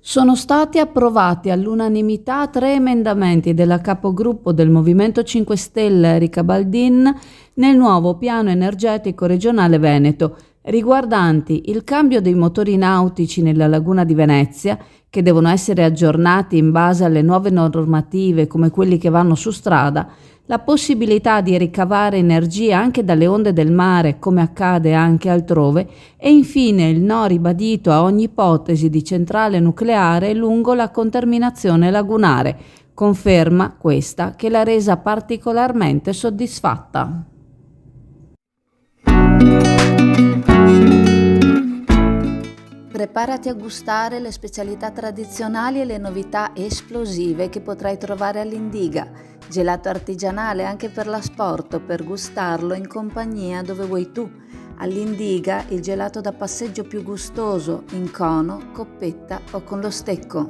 Sono stati approvati all'unanimità 3 emendamenti della capogruppo del Movimento 5 Stelle Erika Baldin nel nuovo piano energetico regionale Veneto, riguardanti il cambio dei motori nautici nella laguna di Venezia, che devono essere aggiornati in base alle nuove normative come quelli che vanno su strada, la possibilità di ricavare energia anche dalle onde del mare, come accade anche altrove, e infine il no ribadito a ogni ipotesi di centrale nucleare lungo la conterminazione lagunare, conferma questa che l'ha resa particolarmente soddisfatta. Preparati a gustare le specialità tradizionali e le novità esplosive che potrai trovare all'Indiga. Gelato artigianale anche per l'asporto, per gustarlo in compagnia dove vuoi tu. All'Indiga il gelato da passeggio più gustoso, in cono, coppetta o con lo stecco.